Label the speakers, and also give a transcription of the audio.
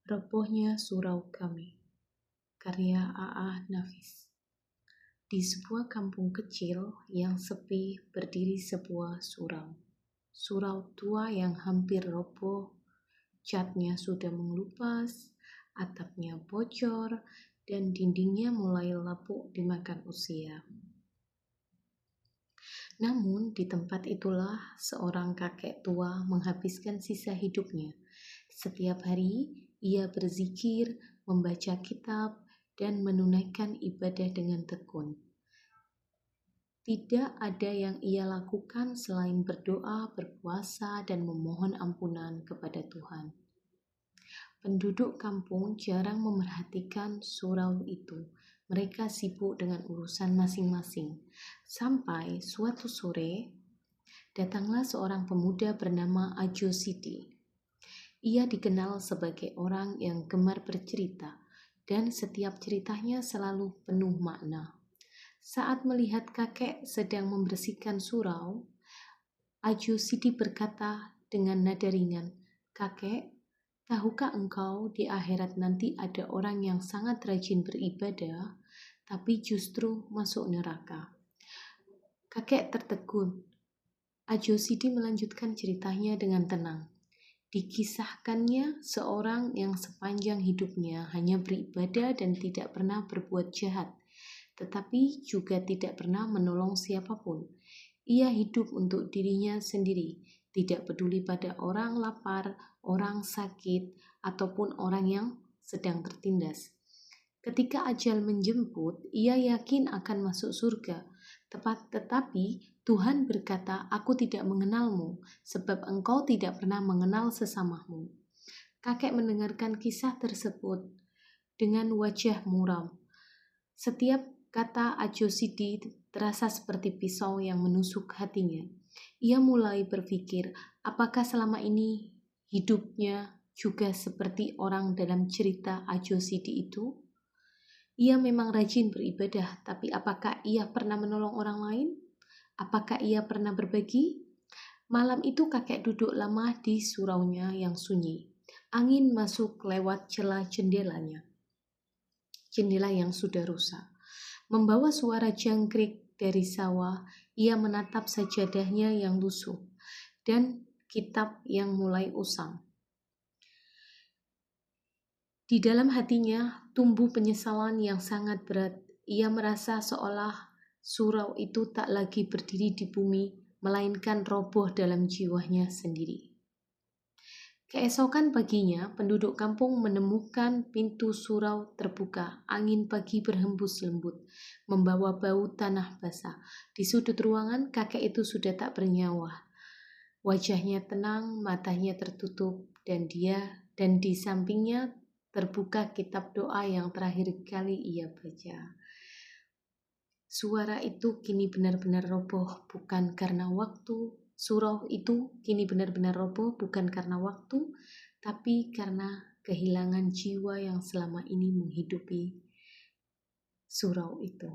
Speaker 1: Robohnya surau kami, karya A.A. Nafis. Di sebuah kampung kecil yang sepi berdiri sebuah surau. Surau tua yang hampir roboh, catnya sudah mengelupas, atapnya bocor, dan dindingnya mulai lapuk dimakan usia. Namun di tempat itulah seorang kakek tua menghabiskan sisa hidupnya. Setiap hari ia berzikir, membaca kitab, dan menunaikan ibadah dengan tekun. Tidak ada yang ia lakukan selain berdoa, berpuasa, dan memohon ampunan kepada Tuhan. Penduduk kampung jarang memerhatikan surau itu. Mereka sibuk dengan urusan masing-masing. Sampai suatu sore, datanglah seorang pemuda bernama Ajo Sidi. Ia dikenal sebagai orang yang gemar bercerita, dan setiap ceritanya selalu penuh makna. Saat melihat kakek sedang membersihkan surau, Ajo Sidi berkata dengan nada ringan, "Kakek, tahukah engkau di akhirat nanti ada orang yang sangat rajin beribadah, tapi justru masuk neraka?" Kakek tertegun. Ajo Sidi melanjutkan ceritanya dengan tenang. Dikisahkannya seorang yang sepanjang hidupnya hanya beribadah dan tidak pernah berbuat jahat, tetapi juga tidak pernah menolong siapapun. Ia hidup untuk dirinya sendiri, tidak peduli pada orang lapar, orang sakit, ataupun orang yang sedang tertindas. Ketika ajal menjemput, ia yakin akan masuk surga. Tetapi Tuhan berkata, "Aku tidak mengenalmu, sebab engkau tidak pernah mengenal sesamamu." Kakek mendengarkan kisah tersebut dengan wajah muram. Setiap kata Ajo Sidi terasa seperti pisau yang menusuk hatinya. Ia mulai berpikir, apakah selama ini hidupnya juga seperti orang dalam cerita Ajo Sidi itu? Ia memang rajin beribadah, tapi apakah ia pernah menolong orang lain? Apakah ia pernah berbagi? Malam itu kakek duduk lama di suraunya yang sunyi. Angin masuk lewat celah jendelanya. Jendela yang sudah rusak. Membawa suara jangkrik dari sawah, ia menatap sajadahnya yang lusuh dan kitab yang mulai usang. Di dalam hatinya tumbuh penyesalan yang sangat berat. Ia merasa seolah surau itu tak lagi berdiri di bumi, melainkan roboh dalam jiwanya sendiri. Keesokan paginya, penduduk kampung menemukan pintu surau terbuka. Angin pagi berhembus lembut, membawa bau tanah basah. Di sudut ruangan, kakek itu sudah tak bernyawa. Wajahnya tenang, matanya tertutup, dan di sampingnya terbuka kitab doa yang terakhir kali ia baca. Suara itu kini benar-benar roboh, bukan karena waktu. Surau itu kini benar-benar roboh bukan karena waktu, tapi karena kehilangan jiwa yang selama ini menghidupi surau itu.